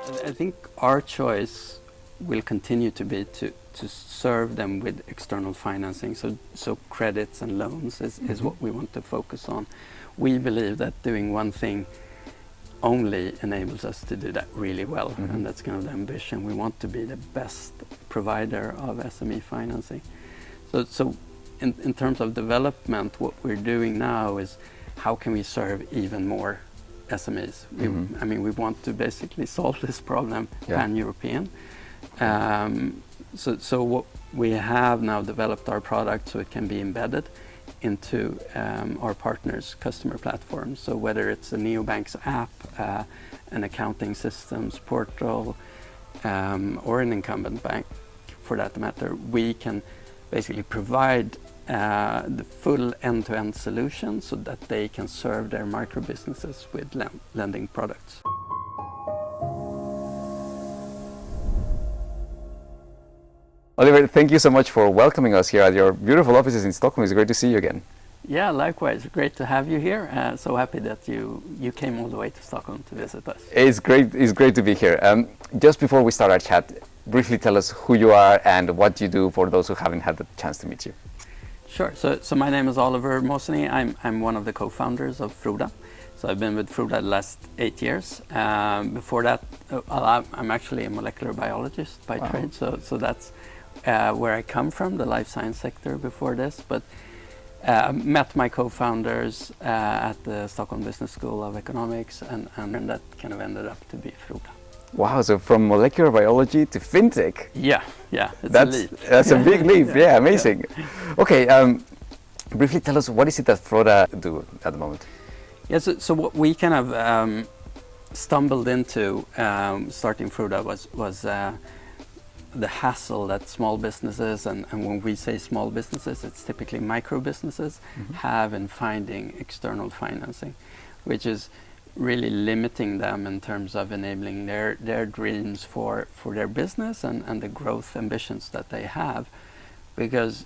I think our choice will continue to be to serve them with external financing. So credits and loans is what we want to focus on. We believe that doing one thing only enables us to do that really well, and that's kind of the ambition. We want to be the best provider of SME financing. So in terms of development, what we're doing now is how can we serve even more SMEs? I mean, we want to basically solve this problem pan-European. So what we have now developed our product so it can be embedded into our partners' customer platforms. So whether it's a neobank's app, an accounting systems portal, or an incumbent bank for that matter, we can basically provide the full end-to-end solution so that they can serve their micro businesses with lending products. Oliver, thank you so much for welcoming us here at your beautiful offices in Stockholm. It's great to see you again. Yeah, likewise. Great to have you here. So happy that you came all the way to Stockholm to visit us. It's great to be here. Just before we start our chat, briefly tell us who you are and what you do for those who haven't had the chance to meet you. Sure. So my name is Oliver Mohseni. I'm one of the co-founders of Froda. So I've been with Froda the last 8 years. Before that, I'm actually a molecular biologist by trade. So that's where I come from, the life science sector before this. But met my co-founders at the Stockholm Business School of Economics, and that kind of ended up to be Froda. Wow, so from molecular biology to fintech. Yeah, it's a leap. That's a big leap, yeah, amazing. Okay, briefly tell us, what is it that Froda do at the moment? Yeah, so what we kind of stumbled into starting Froda was the hassle that small businesses, and when we say small businesses, it's typically micro businesses, have in finding external financing, which is really limiting them in terms of enabling their dreams for their business and the growth ambitions that they have, because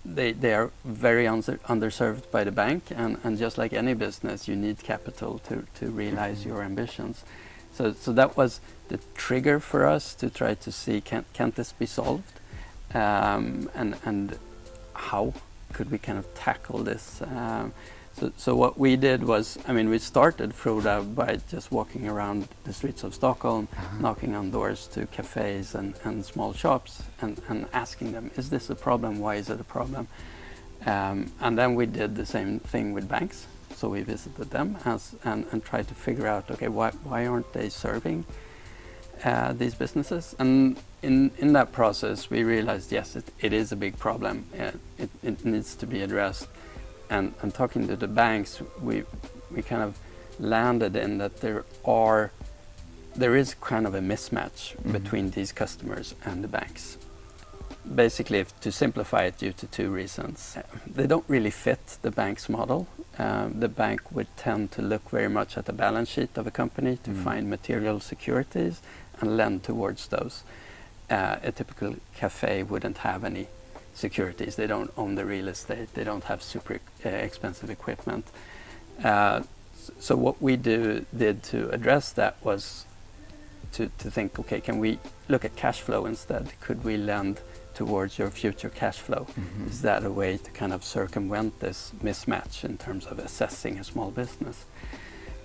they are very underserved by the bank, and just like any business, you need capital to realize your ambitions. So that was the trigger for us to try to see can't this be solved, and how could we kind of tackle this. So what we did was, I mean, we started Froda by just walking around the streets of Stockholm, knocking on doors to cafes and small shops, and asking them, is this a problem? Why is it a problem? And then we did the same thing with banks. So we visited them and tried to figure out, okay, why aren't they serving these businesses? And in that process, we realized, yes, it is a big problem. It needs to be addressed. And talking to the banks, we kind of landed in that there is kind of a mismatch between these customers and the banks. Basically, to simplify it, due to two reasons. They don't really fit the bank's model. The bank would tend to look very much at the balance sheet of a company to find material securities and lend towards those. A typical cafe wouldn't have any securities. They don't own the real estate. They don't have super expensive equipment. So what we did to address that was to think, okay, can we look at cash flow instead? Could we lend towards your future cash flow? Is that a way to kind of circumvent this mismatch in terms of assessing a small business?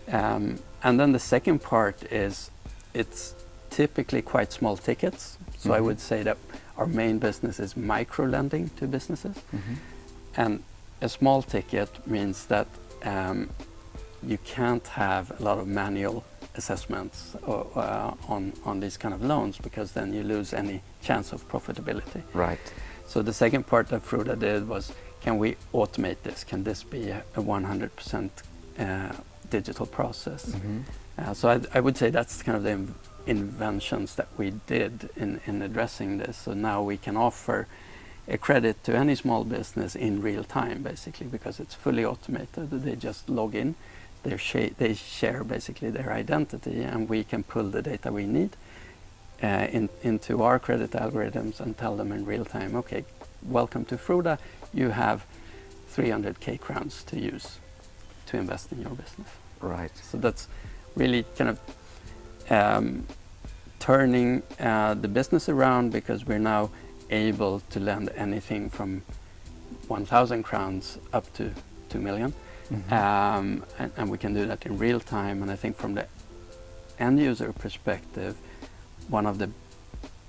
And then the second part is it's typically quite small tickets. So I would say that our main business is micro lending to businesses. And a small ticket means that you can't have a lot of manual assessments on these kind of loans, because then you lose any chance of profitability. Right. So the second part that Froda did was, can we automate this? Can this be a 100% digital process? So I would say that's kind of the inventions that we did in addressing this. So now we can offer a credit to any small business in real time, basically, because it's fully automated. They just log in, they share basically their identity, and we can pull the data we need into our credit algorithms and tell them in real time, okay, welcome to Froda, you have 300k crowns to use to invest in your business. Right. So that's really kind of turning the business around, because we're now able to lend anything from 1,000 crowns up to 2 million. And we can do that in real time. And I think from the end user perspective, one of the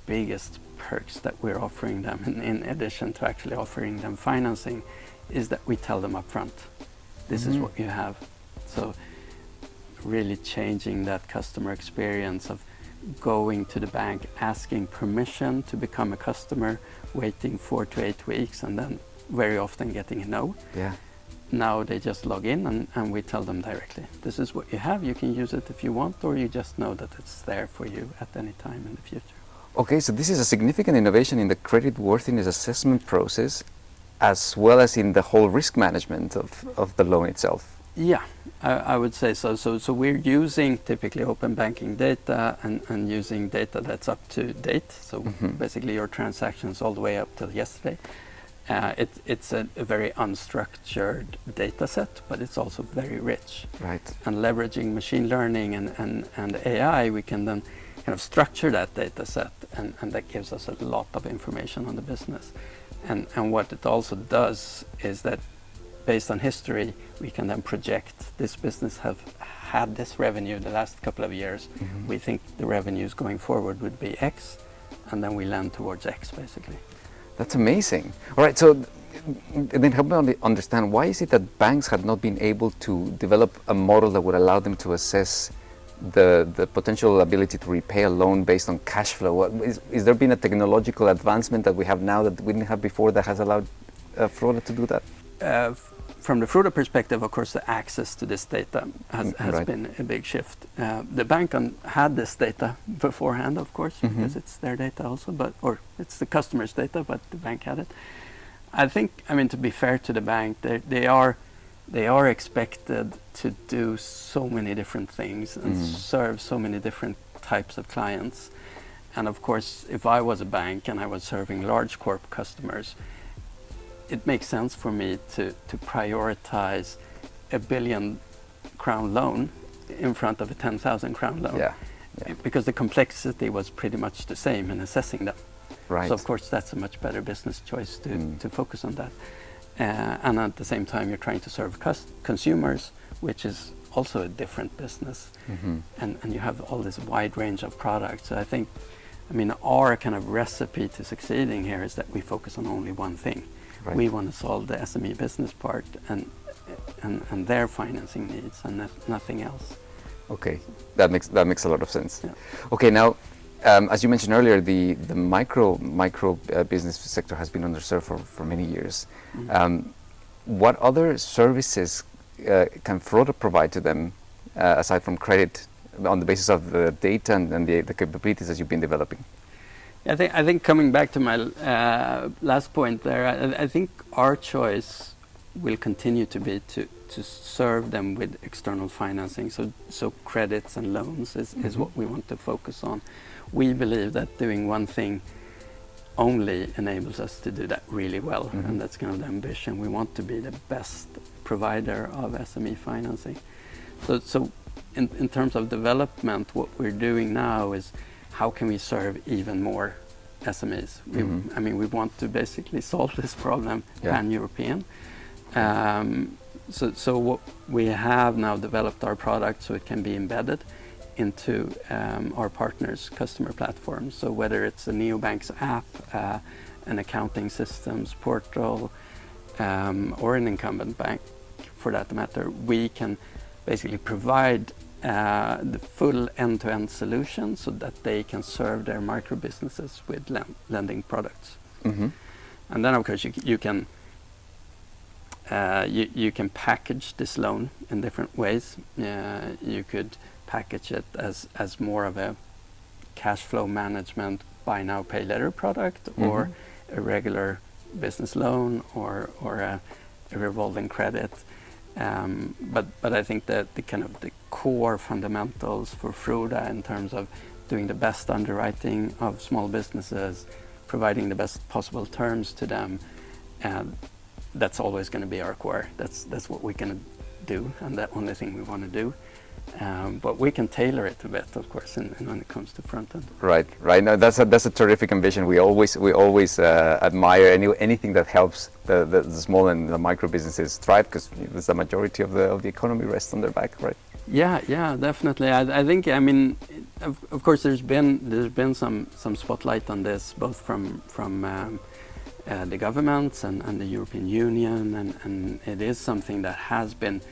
biggest perks that we're offering them, in addition to actually offering them financing, is that we tell them up front, this is what you have. So really changing that customer experience of going to the bank, asking permission to become a customer, waiting 4 to 8 weeks, and then very often getting a no. Yeah. Now they just log in and we tell them directly, this is what you have, you can use it if you want, or you just know that it's there for you at any time in the future. Okay, so this is a significant innovation in the creditworthiness assessment process, as well as in the whole risk management of the loan itself. Yeah, I would say so. So we're using typically open banking data and using data that's up to date. So basically your transactions all the way up till yesterday. It's a very unstructured data set, but it's also very rich. Right. And leveraging machine learning and AI, we can then kind of structure that data set, and that gives us a lot of information on the business. And what it also does is that based on history, we can then project this business have had this revenue the last couple of years. We think the revenues going forward would be X, and then we land towards X basically. That's amazing. All right, so then help me understand, why is it that banks had not been able to develop a model that would allow them to assess the potential ability to repay a loan based on cash flow? Is there been a technological advancement that we have now that we didn't have before that has allowed Froda to do that? From the Froda perspective, of course, the access to this data has been a big shift. The bank had this data beforehand, of course, because it's their data also, or it's the customer's data, but the bank had it. I think, to be fair to the bank, they are expected to do so many different things and serve so many different types of clients. And of course, if I was a bank and I was serving large corp customers, it makes sense for me to prioritize a 1 billion crown loan in front of a 10,000 crown loan. Yeah. Because the complexity was pretty much the same in assessing them. Right. So of course that's a much better business choice to focus on that. And at the same time you're trying to serve consumers, which is also a different business. And you have all this wide range of products. So I think, our kind of recipe to succeeding here is that we focus on only one thing. Right. We want to solve the SME business part and their financing needs, and nothing else. Okay, that makes a lot of sense. Yeah. Okay, now, as you mentioned earlier, the micro business sector has been underserved for many years. What other services can Froda provide to them aside from credit, on the basis of the data and the capabilities that you've been developing? I think coming back to my last point there, I think our choice will continue to be to serve them with external financing. So credits and loans is what we want to focus on. We believe that doing one thing only enables us to do that really well, and that's kind of the ambition. We want to be the best provider of SME financing. So in terms of development, what we're doing now is how can we serve even more SMEs? We want to basically solve this problem pan-European. So what we have now developed our product so it can be embedded into our partners' customer platforms. So whether it's a neobank's app, an accounting systems portal, or an incumbent bank for that matter, we can basically provide the full end-to-end solution so that they can serve their micro businesses with lending products. And then of course you can package this loan in different ways. You could package it as more of a cash flow management buy now pay later product, or a regular business loan, or a revolving credit. But I think that the core fundamentals for Froda in terms of doing the best underwriting of small businesses, providing the best possible terms to them, that's always going to be our core. That's what we're going to do, and the only thing we want to do. But we can tailor it a bit, of course, when it comes to front end. Right, right. No, that's a terrific ambition. We always admire anything that helps the small and the micro businesses thrive, because the majority of the economy rests on their back, right? Yeah, definitely. I think, I mean, of course, there's been some spotlight on this, both from the governments and the European Union, and it is something that has been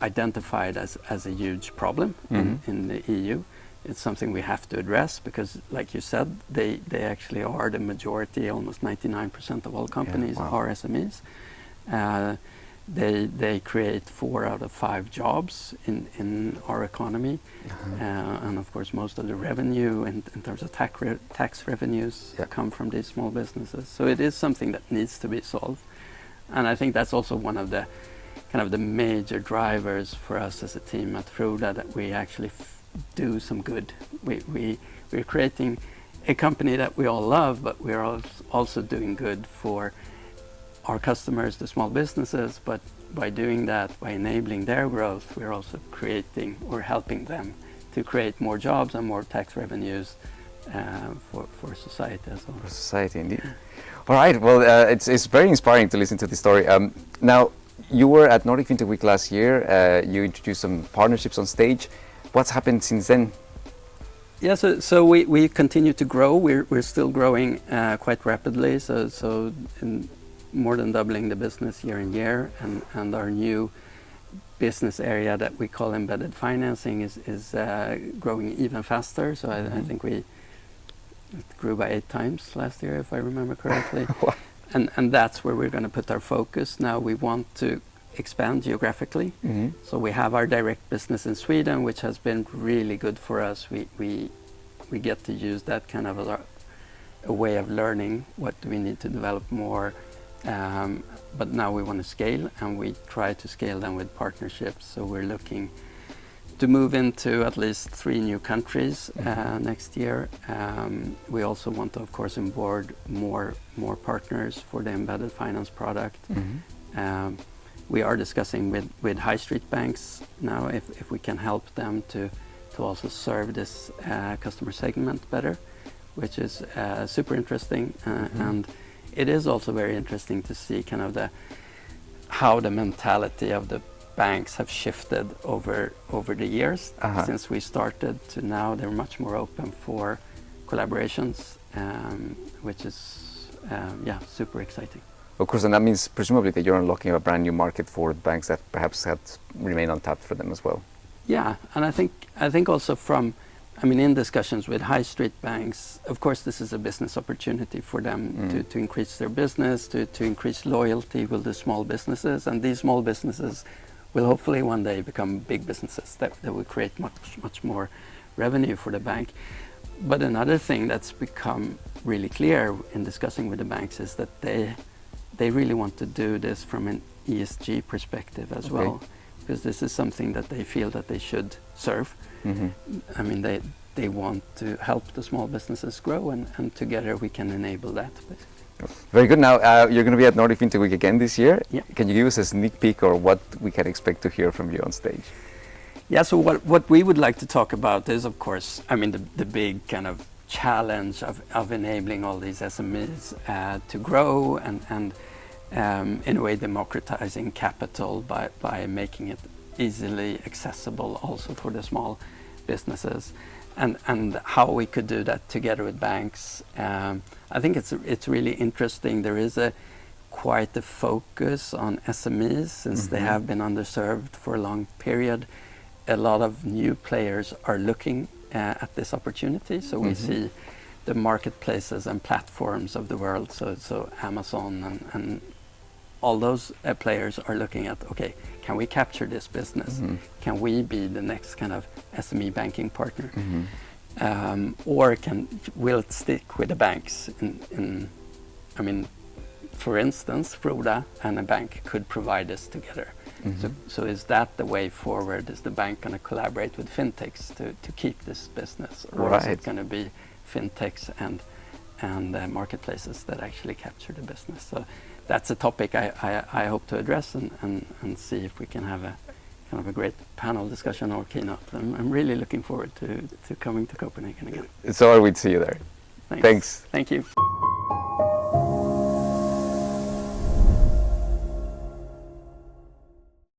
identified as a huge problem in the EU. It's something we have to address because, like you said, they actually are the majority. Almost 99% of all companies are SMEs. They create 4 out of 5 jobs in our economy, and of course most of the revenue in terms of tax revenues come from these small businesses. So it is something that needs to be solved, and I think that's also one of the kind of the major drivers for us as a team at Froda, that we actually do some good. We're creating a company that we all love, but we're also doing good for our customers, the small businesses, but by doing that, by enabling their growth, we're also creating or helping them to create more jobs and more tax revenues for society as well. For society, indeed. All right, well, it's very inspiring to listen to this story. Now, you were at Nordic Fintech Week last year. You introduced some partnerships on stage. What's happened since then? Yeah, so we continue to grow. We're still growing quite rapidly. So more than doubling the business year in year, and our new business area that we call embedded financing is growing even faster. So I think we grew by 8 times last year, if I remember correctly. And that's where we're going to put our focus. Now we want to expand geographically. So we have our direct business in Sweden, which has been really good for us. We get to use that kind of as a way of learning what do we need to develop more. But now we want to scale, and we try to scale them with partnerships. So we're looking to move into at least 3 new countries next year. We also want to, of course, onboard more partners for the embedded finance product. We are discussing with high street banks now if we can help them to also serve this customer segment better, which is super interesting. And it is also very interesting to see kind of how the mentality of the banks have shifted over the years since we started to now. They're much more open for collaborations, which is super exciting. Of course, and that means presumably that you're unlocking a brand new market for banks that perhaps had remained untapped for them as well. Yeah, and I think also in discussions with high street banks, of course, this is a business opportunity for them to increase their business, to increase loyalty with the small businesses, and these small businesses will hopefully one day become big businesses that will create much more revenue for the bank. But another thing that's become really clear in discussing with the banks is that they really want to do this from an ESG perspective as well, because this is something that they feel that they should serve. I mean, they want to help the small businesses grow, and together we can enable that. Very good. Now, you're going to be at Nordic Fintech Week again this year. Yeah. Can you give us a sneak peek or what we can expect to hear from you on stage? Yeah, so what we would like to talk about is, of course, the big kind of challenge of enabling all these SMEs to grow and in a way democratizing capital by making it easily accessible also for the small businesses, and how we could do that together with banks. I think it's really interesting. There is quite a focus on SMEs since they have been underserved for a long period. A lot of new players are looking at this opportunity. So we see the marketplaces and platforms of the world, so Amazon and all those players are looking at, okay, can we capture this business? Can we be the next kind of SME banking partner? Or will it stick with the banks? For instance, Froda and a bank could provide this together. So is that the way forward? Is the bank going to collaborate with fintechs to keep this business? Or is it going to be fintechs and marketplaces that actually capture the business? So that's a topic I hope to address and see if we can have a kind of a great panel discussion or keynote. I'm really looking forward to coming to Copenhagen again. So I would see you there. Thanks. Thanks. Thank you.